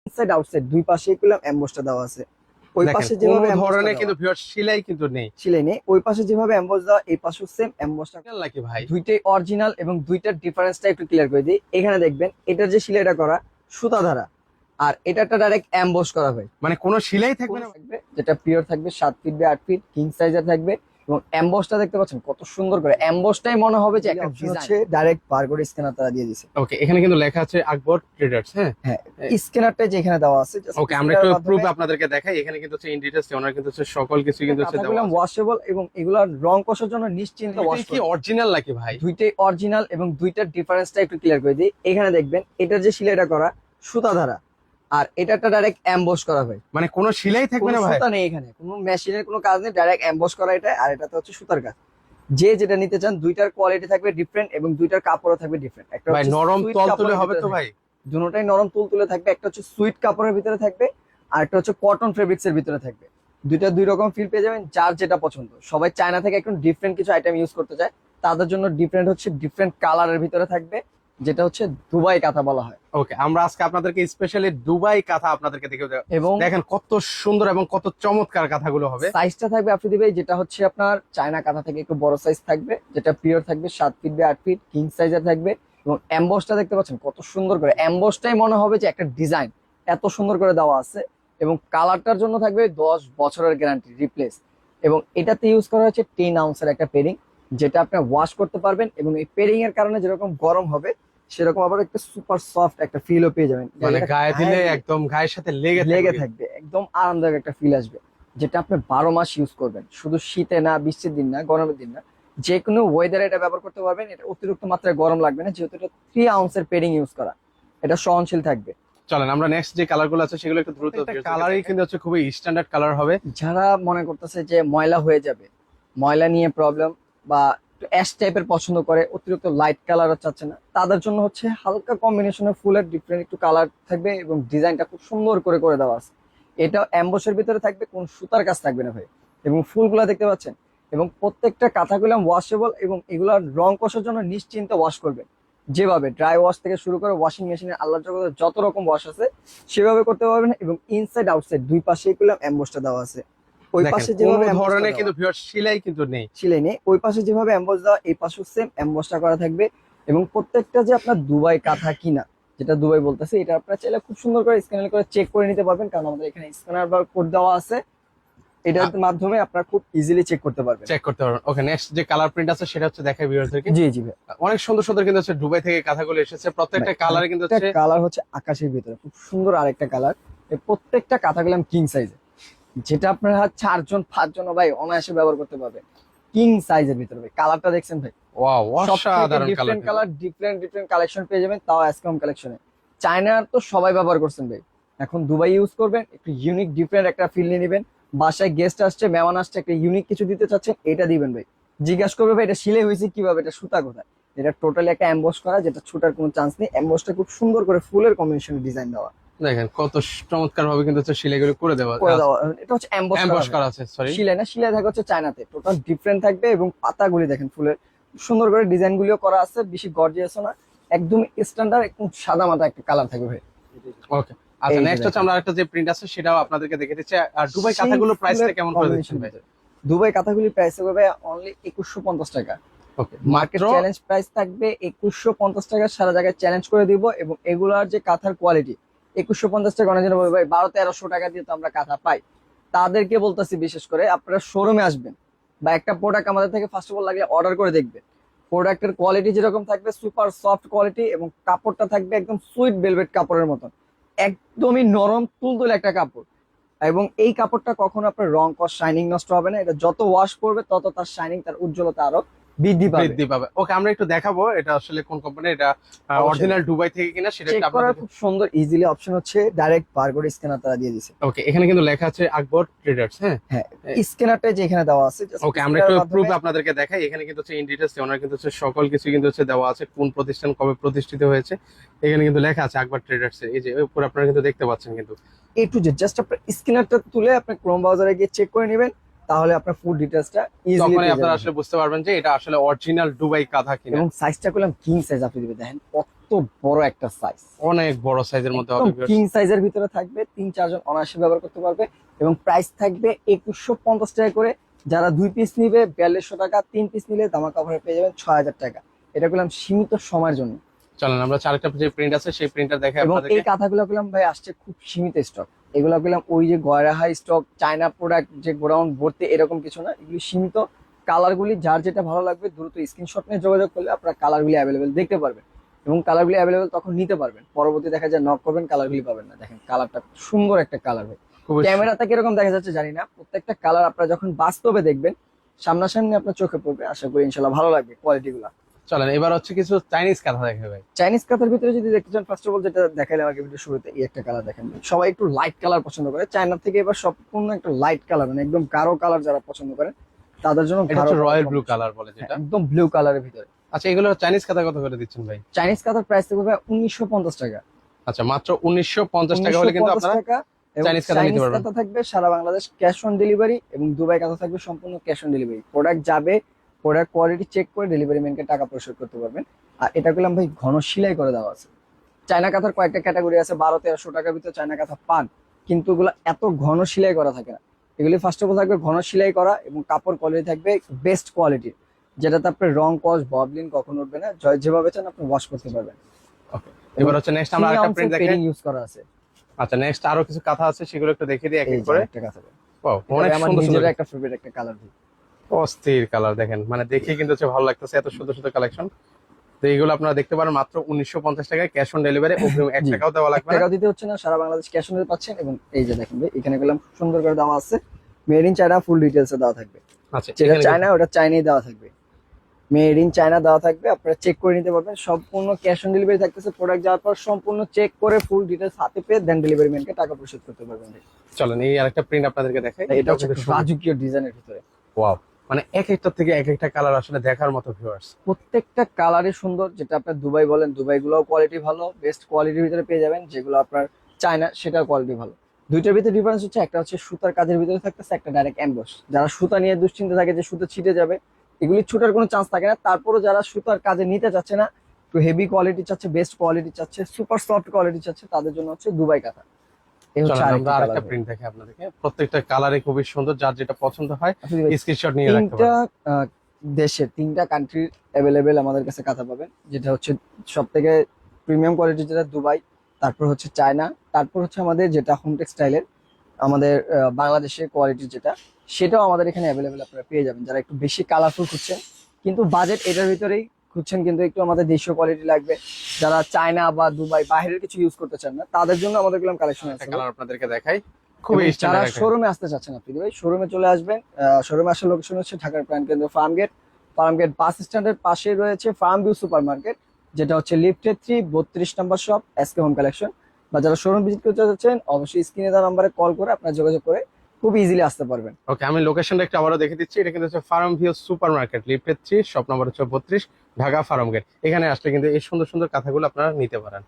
Inside outside দুই পাশেই পেলাম এমবসটা দেওয়া আছে। ওই পাশে যেভাবে কোনো এমবসটা ধরনের দেওয়া কিন্তু ভিউয়ার সেলাই কিন্তু নেই সিলাই নেই, ওই পাশে যেভাবে এমবস দেওয়া এই পাশেও সেম এমবসটা। নাকি ভাই? দুইটাই অরিজিনাল এবং দুইটার ডিফারেন্সটা একটু ক্লিয়ার করে দিই। এখানে দেখবেন এটার যে সিলাইটা করা সুতা ধারা, আর এটাটা ডাইরেক্ট এমবস করা হয়। মানে কোনো সেলাই থাকবে না? থাকবে যেটা পিওর থাকবে 7 ফিট বাই 8 ফিট কিং সাইজের থাকবে। এবং এমবসটা দেখতে পাচ্ছেন কত সুন্দর করে, এমবসটাই মনে হবে যে একটা অপশন হচ্ছে ডাইরেক্ট বারকোড স্ক্যানার তারা দিয়ে দিয়েছে। ওকে, এখানে কিন্তু লেখা আছে আকবর ট্রেডার্স। হ্যাঁ হ্যাঁ, স্ক্যানারটা যেখানে দেওয়া আছে ওকে, আমরা একটু প্রুফ আপনাদেরকে দেখাই। এখানে কিন্তু হচ্ছে ইন ডিটেইলস ওনার কিন্তু হচ্ছে সকল কিছু কিন্তু হচ্ছে দেওয়া আছে। ওয়াশেবল এবং এগুলার রং কষার জন্য নিশ্চিন্ত এটা ওয়াশ কি অরিজিনাল নাকি ভাই? দুইটাই অরিজিনাল এবং দুইটার ডিফারেন্সটা একটু ক্লিয়ার করে দিই। এখানে দেখবেন এটার যে সিলাইটা করা সুতা ধারা, আর এটাটা ডাইরেক্ট এমবস করা হয়। মানে কোনো সেলাই থাকবে কোনো না ভাই? সুতা নেই, এখানে কোনো মেশিনের কোনো কাজ নেই, ডাইরেক্ট এমবস করা এটা। আর এটাতে হচ্ছে সুতার কাজ। যে যেটা নিতে চান দুইটার কোয়ালিটি থাকবে ডিফারেন্ট এবং দুইটার কাপড়ও থাকবে ডিফারেন্ট। একটা ভাই নরম তলতুলে হবে তো ভাই? দুটোটাই নরম তুলতুলে থাকবে। একটা হচ্ছে সুইট কাপড়ের ভিতরে থাকবে, আর একটা হচ্ছে কটন ফেব্রিক্স এর ভিতরে থাকবে। দুইটা দুই রকম ফিল পেয়ে যাবেন, যার যেটা পছন্দ। সবাই চায়না থেকে একটু ডিফারেন্ট কিছু আইটেম ইউজ করতে চায়, তাদের জন্য ডিফারেন্ট হচ্ছে ডিফারেন্ট কালারের ভিতরে থাকবে, যেটা হচ্ছে দুবাই কাঁথা বলা হয়। ওকে, আমরা আজকে আপনাদেরকে স্পেশালি দুবাই কাঁথা আপনাদেরকে দেখে এবং দেখেন কত সুন্দর এবং কত চমৎকার কাঁথাগুলো হবে। সাইজটা থাকবে আফ্রিদি ভাই, যেটা হচ্ছে আপনার চায়না কাঁথা থেকে একটু বড় সাইজ থাকবে, যেটা পিওর থাকবে 7 ফিট বাই 8 ফিট কিং সাইজের থাকবে। এবং এমবসটা দেখতে পাচ্ছেন কত সুন্দর করে, এমবসটাই মনে হবে যে একটা ডিজাইন, এত সুন্দর করে দেওয়া আছে। এবং কালারটার জন্য থাকবে 10 বছরের গ্যারান্টি রিপ্লেস। এবং এটাতে ইউজ করা হচ্ছে 10 আউন্সের একটা পেরিং, যেটা আপনি ওয়াশ করতে পারবেন। এবং এই পেরিং এর কারণে যেরকম গরম হবে, সেরকম আবার একটা সুপার সফট একটা ফিলও পেয়ে যাবেন। মানে এটা গায়ে দিলে একদম গায়ের সাথে লেগে লেগে থাকবে। থাকবে, একদম আরামদায়ক একটা ফিল আসবে, যেটা আপনি 12 মাস ইউজ করবেন। শুধু শীতে না, বৃষ্টির দিন না, গরমের দিন না, যে কোনো ওয়েদারে এটা ব্যবহার করতে পারবেন। এটা অতিরিক্ত মাত্রায় গরম লাগবে না, যেহেতু এটা 3 আউন্সের পেডিং ইউজ করা। এটা সহনশীল থাকবে। চলেন আমরা নেক্সট যে কালার গুলো আছে সেগুলো একটু দ্রুত। কালারই কিন্তু হচ্ছে খুবই স্ট্যান্ডার্ড কালার হবে। যারা মনে করতেছে যে ময়লা হয়ে যাবে, ময়লা নিয়ে প্রবলেম, বা একটু অ্যাশ টাইপের পছন্দ করে, অতিরিক্ত লাইট কালার চাচ্ছে না, তাদের জন্য হচ্ছে হালকা কম্বিনেশনের ফুলের ডিফারেন্ট একটু কালার থাকবে। এবং ডিজাইনটা খুব সুন্দর করে করে দেওয়া আছে। এটা অ্যাম্বসের ভিতরে থাকবে, কোন সুতার কাজ থাকবে না ভাই। এবং ফুলগুলা দেখতে পাচ্ছেন, এবং প্রত্যেকটা কাঁথাগুলো ওয়াশেবল, এবং এগুলার রং কষার জন্য নিশ্চিন্তে ওয়াশ করবেন। যেভাবে ড্রাই ওয়াশ থেকে শুরু করে ওয়াশিং মেশিনে আল্লাহর জগতে যত রকম ওয়াশ আছে সেভাবে করতে পারবেন। এবং ইনসাইড আউটসাইড দুই পাশেই পেলাম এমবসটা দেওয়া আছে। ওই পাশে যেভাবে কোনো ধরনের এমবসটা কিন্তু ভিউয়ার সেলাই কিন্তু নেই সিলাই নেই, ওই পাশে যেভাবে এমবস দেওয়া এই পাশেও সেম এমবসটা করা থাকবে। এবং প্রত্যেকটা যে আপনার দুবাই কাঁথা কিনা, যেটা দুবাই বলতেছে, এটা আপনারা চাইলে খুব সুন্দর করে স্ক্যান করে চেক করে নিতে পারবেন, কারণ আমাদের এখানে স্ক্যানার বার কোড দেওয়া আছে। এটার মাধ্যমে আপনারা খুব ইজিলি চেক করতে পারবেন। চেক করতে পারবেন। ওকে, নেক্সট যে কালার প্রিন্ট আছে সেটা হচ্ছে দেখাই ভিউয়ারদেরকে। জি জি ভাই, অনেক সুন্দর সুন্দর কিন্তু হচ্ছে দুবাই থেকে কাঁথাগুলো এসেছে। প্রত্যেকটা কালারে কিন্তু হচ্ছে কালার হচ্ছে আকাশের ভিতরে খুব সুন্দর আরেকটা কালার। এই প্রত্যেকটা কাঁথাগুলো কিং সাইজে, যেটা আপনারা 4 জন 5 জন ভাই অনায়াসে ব্যবহার করতে পারবে। কিং সাইজের ভিতরে ভাই, কালারটা দেখছেন ভাই, ওয়াও অসাধারণ different colour. Colour, different different collection পেয়ে যাবেন, তাও এসকম কালেকশনে। চায়নার তো সবাই ব্যবহার করছেন ভাই, এখন দুবাই ইউজ করবেন, একটু ইউনিক ডিফারেন্ট একটা ফিল নিয়ে নেবেন। বাসায় গেস্ট আসছে, মেহমান আসছে, একটা ইউনিক কিছু দিতে চাচ্ছেন, এটা দিবেন ভাই। জিজ্ঞাসা করবে ভাই এটা সিলাই হয়েছে কিভাবে, এটা সুতা কোথায়। এটা টোটালি একটা এমবস করা, যেটা ছুটার কোনো চান্স নেই। এমবসটা খুব সুন্দর করে ফুলের কম্বিনেশনে ডিজাইন দেওয়া। দেখেন কত চমৎকার ভাবে কিন্তু হচ্ছে সেলাইগুলো করে দেওয়া এটা হচ্ছে এমবস এমবস করা আছে। সরি, সিলাই না, সিলাই থাকে হচ্ছে চায়নাতে। টোটাল ডিফারেন্ট থাকবে। এবং পাতাগুলি দেখেন ফুলের সুন্দর করে ডিজাইন গুলিও করা আছে, বেশি গর্জিয়াস না, একদম স্ট্যান্ডার্ড, একদম সাদা মাথা একটা কালার থাকবে ভাই। ওকে, আচ্ছা এই যে নেক্সট হচ্ছে আমরা একটা যে প্রিন্ট আছে সেটাও আপনাদেরকে দেখে দিচ্ছি। আর দুবাই সেই কাঁথাগুলোর প্রাইসটা ফুলের কেমন করে দিচ্ছেন combination ভাই? ভিতরে। দুবাই কাঁথাগুলির প্রাইস হবে অনলি 2150 টাকা। ওকে, মার্কেট মাত্র চ্যালেঞ্জ প্রাইস থাকবে 2150 টাকা, সারা জায়গায় চ্যালেঞ্জ করে দিব। এবং এগুলার যে কাঁথার কোয়ালিটি 2150 টাকা, অনেক জন বলবে ভাই 1200-1300 টাকা দিয়ে তো আমরা কাঁথা পাই। তাদেরকে বলতেছি, বিশেষ করে আপনারা শোরুমে আসবেন, বা একটা প্রোডাক্ট আমাদের থেকে ফার্স্ট অফ অল লাগলে অর্ডার করে দেখবেন। প্রোডাক্টের কোয়ালিটি যেরকম থাকবে সুপার সফট কোয়ালিটি, এবং কাপড়টা থাকবে একদম সুইট ভেলভেট কাপড়ের মতন, একদমই নরম তুলতুলে একটা কাপড়। এবং এই কাপড়টা কখনো আপনার রং কস শাইনিং নষ্ট হবে না। এটা যত ওয়াশ করবে তত তার শাইনিং, তার উজ্জ্বলতা আরো বৃদ্ধি পাবে। ওকে, আমরা একটু দেখাবো এটা আসলে কোন কোম্পানি, এটা অবশ্যই। অরিজিনাল দুবাই থেকে কিনা সেটা চেক একটু করার আপনাদের। খুব সুন্দর ইজিলি অপশন হচ্ছে ডাইরেক্ট বারকোড স্ক্যানার তারা দিয়ে দিয়েছে। ওকে, এখানে কিন্তু লেখা আছে আকবর ট্রেডার্স। হ্যাঁ হ্যাঁ, স্ক্যানারটা যেখানে দেওয়া আছে, just ওকে, আমরা scanner একটু এর প্রুফ মাধ্যমে আপনাদেরকে দেখাই। এখানে কিন্তু হচ্ছে ইন ডিটেইলস ওনার কিন্তু হচ্ছে সকল কিছু কিন্তু হচ্ছে দেওয়া আছে, কোন প্রতিষ্ঠান কবে প্রতিষ্ঠিত হয়েছে এখানে কিন্তু লেখা আছে আকবর ট্রেডার্স। এই যে উপরে আপনারা কিন্তু দেখতে পাচ্ছেন কিন্তু A to Z, জাস্ট আপনার স্ক্যানারটা তুলে আপনি ক্রোম ব্রাউজারে গিয়ে চেক করে নেবেন। তাহলে আপনার ফুল ডিটেইলসটা ইজিলি তখনই আপনারা আসলে বুঝতে পারবেন যে এটা আসলে অরিজিনাল দুবাই কাঁথা কিনা। এবং সাইজটা করলাম কিং সাইজ, আপনি দিবেন দেখেন কত বড় একটা সাইজ, অনেক বড় সাইজের মধ্যে হবে viewers। কিং সাইজের ভিতরে থাকবে, 3-4 জন অনায়াসে ব্যবহার করতে পারবে এবং প্রাইস থাকবে 2150 টাকা করে। যারা 2 পিস নিবে 4200 টাকা, 3 পিস নিলে ধামাকা অফারে পেয়ে যাবেন 6000 টাকা। এটা করলাম সীমিত সময়ের জন্য। চলেন আমরা আরেকটা যে প্রিন্ট আছে সেই প্রিন্টটা দেখে এবং এই আপনাদেরকে। কাঁথাগুলো করলাম ভাই আসছে খুব সীমিত স্টক, এগুলো করলাম ওই যে গয়রা হাই স্টক চায়না প্রোডাক্ট যে গোডাউন ভর্তি এরকম কিছু না, এগুলি সীমিত। কালারগুলি যার যেটা ভালো লাগবে দ্রুত স্ক্রিনশট নিয়ে যোগাযোগ করলে আপনারা কালারগুলি অ্যাভেলেবেল দেখতে পারবেন এবং কালারগুলি অ্যাভেলেবেল তখন নিতে পারবেন। পরবর্তী দেখা যায় নক করবেন কালারগুলি পাবেন না। দেখেন কালারটা সুন্দর একটা কালার ভাই, খুবই ক্যামেরাতে কিরকম দেখা যাচ্ছে জানি না, প্রত্যেকটা কালার আপনারা যখন বাস্তবে দেখবেন সামনাসামনি আপনার চোখে পড়বে, আশা করি ইনশাল্লাহ ভালো লাগবে কোয়ালিটি গুলা। চলেন এবার হচ্ছে কিছু চাইনিজ কাঁথা দেখে ভাই। চাইনিজ কাঁথার ভিতরে যদি দেখতে চান, ফার্স্ট অফ অল যেটা দেখাইলে আমাকে ভিডিও শুরুতে, এই একটা কালার দেখেন, সবাই একটু লাইট কালার পছন্দ করে, চায়না থেকে এবার সম্পূর্ণ একটা লাইট কালার, মানে একদম গাঢ় কালার যারা পছন্দ করেন তাদের জন্য এটা হচ্ছে রয়্যাল ব্লু কালার বলে যেটা। একদম ব্লু কালারের ভিতরে। আচ্ছা এগুলো চাইনিজ কাঁথা কত করে দিচ্ছেন ভাই? চাইনিজ কাঁথার প্রাইস থাকবে 1950 টাকা। আচ্ছা মাত্র 1950 টাকা হলে কিন্তু 1950 আপনারা টাকা। এবং চাইনিজ কাঁথা নিতে চাইনিজ পারবেন। কাঁথা থাকবে সারা বাংলাদেশ ক্যাশ অন ডেলিভারি এবং দুবাই কাঁথা থাকবে সম্পূর্ণ ক্যাশ অন ডেলিভারি। প্রোডাক্ট যাবে, প্রোডাক্ট কোয়ালিটি চেক করে ডেলিভারি ম্যানকে টাকা পরিশোধ করতে পারবেন। আর এটা করলাম ভাই ঘন সেলাই করে দেওয়া আছে। চায়না কাঁথার কয়েকটা ক্যাটাগরি আছে, 1200-1300 টাকার ভিতরে চায়না কাঁথা পান, কিন্তু এগুলো এত ঘন সেলাই করা থাকে না। এগুলি ফার্স্ট অফ অল থাকবে ঘন সেলাই করা এবং কাপড় কোয়ালিটি থাকবে বেস্ট কোয়ালিটির, যেটাতে আপনার রং কস ববলিন কখনো উঠবে না, যেভাবে চান আপনি ওয়াশ করতে পারবেন। ওকে এবার হচ্ছে নেক্সট আমরা আরেকটা প্রিন্ট দেখে। ইউজ করা আছে। আচ্ছা নেক্সট আরো কিছু কাঁথা আছে সেগুলো একটু দেখিয়ে দিই এক এই এক যে করে। একটা কাঁথা, ওয়াও অনেক আমার সুন্দর নিজের সুন্দর একটা ফেভারিট একটা কালার। অস্থির কালার দেখেন, মানে দেখে কিন্তু হচ্ছে ভালো লাগতেছে, এত সুন্দর সুন্দর কালেকশন। তো এইগুলো আপনারা দেখতে পারেন মাত্র 1950 টাকায়, ক্যাশ অন ডেলিভারি, অগ্রিম 1 জি। টাকাও দেওয়া লাগবে না। টাকা দিতে হচ্ছে না, সারা বাংলাদেশ ক্যাশ অন পাচ্ছেন। এবং এই যে দেখেন ভাই এখানে গেলাম সুন্দর করে দেওয়া আছে, made in China full details এ দেওয়া থাকবে। আচ্ছা যেটা এখানে চায়না ওটা চাইনাই দেওয়া থাকবে, মেড ইন চায়না দেওয়া থাকবে, আপনারা চেক করে নিতে পারবেন। সম্পূর্ণ ক্যাশ অন ডেলিভারি থাকতেছে, প্রোডাক্ট যাওয়ার পর সম্পূর্ণ চেক করে ফুল ডিটেইলস হাতে পেয়ে দেন ডেলিভারি ম্যানকে টাকা পরিশোধ করতে পারবেন। চলেন এই আরেকটা প্রিন্ট আপনাদেরকে দেখাই। এটা হচ্ছে কিন্তু সুন্দর। রাজকীয় ডিজাইনের ভিতরে, ওয়াও মানে এক একটা থেকে এক একটা কালার আসলে দেখার মতো ভিউয়ার্স। প্রত্যেকটা কালারই সুন্দর। যেটা আপনার দুবাই বলেন, দুবাই গুলোও কোয়ালিটি ভালো, বেস্ট কোয়ালিটির ভিতরে পেয়ে যাবেন। যেগুলো আপনার চায়না সেটার কোয়ালিটি ভালো। দুইটার ভিতরে ডিফারেন্স হচ্ছে, একটা হচ্ছে সুতার কাজের ভিতরে থাকতেছে, একটা ডাইরেক্ট এমবস। যারা সুতা নিয়ে দুশ্চিন্তা থাকে যে সুতো ছিটে যাবে, এগুলি ছুটার কোনো চান্স থাকে না। তারপরও যারা সুতার কাজে নিতে চাচ্ছে না, একটু হেভি কোয়ালিটি চাচ্ছে, বেস্ট কোয়ালিটি চাচ্ছে, সুপার সফট কোয়ালিটি চাচ্ছে, তাদের জন্য হচ্ছে দুবাই কাঁথা। এই হচ্ছে চলেন আমরা আরেকটা আরেকটা কালার। প্রিন্ট দেখে আপনাদেরকে, প্রত্যেকটা কালারই খুবই সুন্দর, যার যেটা পছন্দ হয় স্ক্রিনশট নিয়ে রাখতে তিনটা পারেন। দেশের 3টা কান্ট্রির অ্যাভেলেবেল আমাদের কাছে কাঁথা পাবেন। যেটা হচ্ছে সব থেকে প্রিমিয়াম কোয়ালিটি, যেটা দুবাই, তারপর হচ্ছে চায়না, তারপর হচ্ছে আমাদের যেটা হোম টেক্সটাইলের আমাদের বাংলাদেশের কোয়ালিটি যেটা, সেটাও আমাদের এখানে অ্যাভেলেবেল আপনারা পেয়ে যাবেন। যারা একটু বেশি কালারফুল খুঁজছেন কিন্তু বাজেট এটার ভিতরেই খুঁজছেন, কিন্তু একটু আমাদের দেশীয় কোয়ালিটি লাগবে, যারা চায়না বা দুবাই বাইরের কিছু ইউজ করতে চান না, তাদের জন্য আমাদের গুলো কালেকশন আছে। একটা কালার আপনাদেরকে দেখাই, খুবই এবং যারা স্ট্যান্ডার্ড একটা। শোরুমে আসতে চাচ্ছেন আপনি ভাই শোরুমে চলে আসবেন। শোরুমে আসার লোকেশন হচ্ছে ঢাকার প্রাণকেন্দ্র ফার্মগেট বাস স্ট্যান্ডের পাশে রয়েছে ফার্ম ভিউ সুপার মার্কেট, যেটা হচ্ছে লিফটেড 3 32 নম্বর শপ এসকে হোম কালেকশন। বা যারা শোরুম ভিজিট করতে চাচ্ছেন অবশ্যই স্ক্রিনে দেওয়া নাম্বারে কল করে আপনারা যোগাযোগ করে খুব ইজিলি আসতে পারবেন। ওকে আমি লোকেশনটা একটু আবারও দেখে দিচ্ছি। এটা কিন্তু হচ্ছে farm view super market, lifted 3, shop number হচ্ছে 32, ঢাকা ফার্ম গেট। এখানে আসলে কিন্তু এই সুন্দর সুন্দর কাঁথাগুলো আপনারা নিতে পারেন।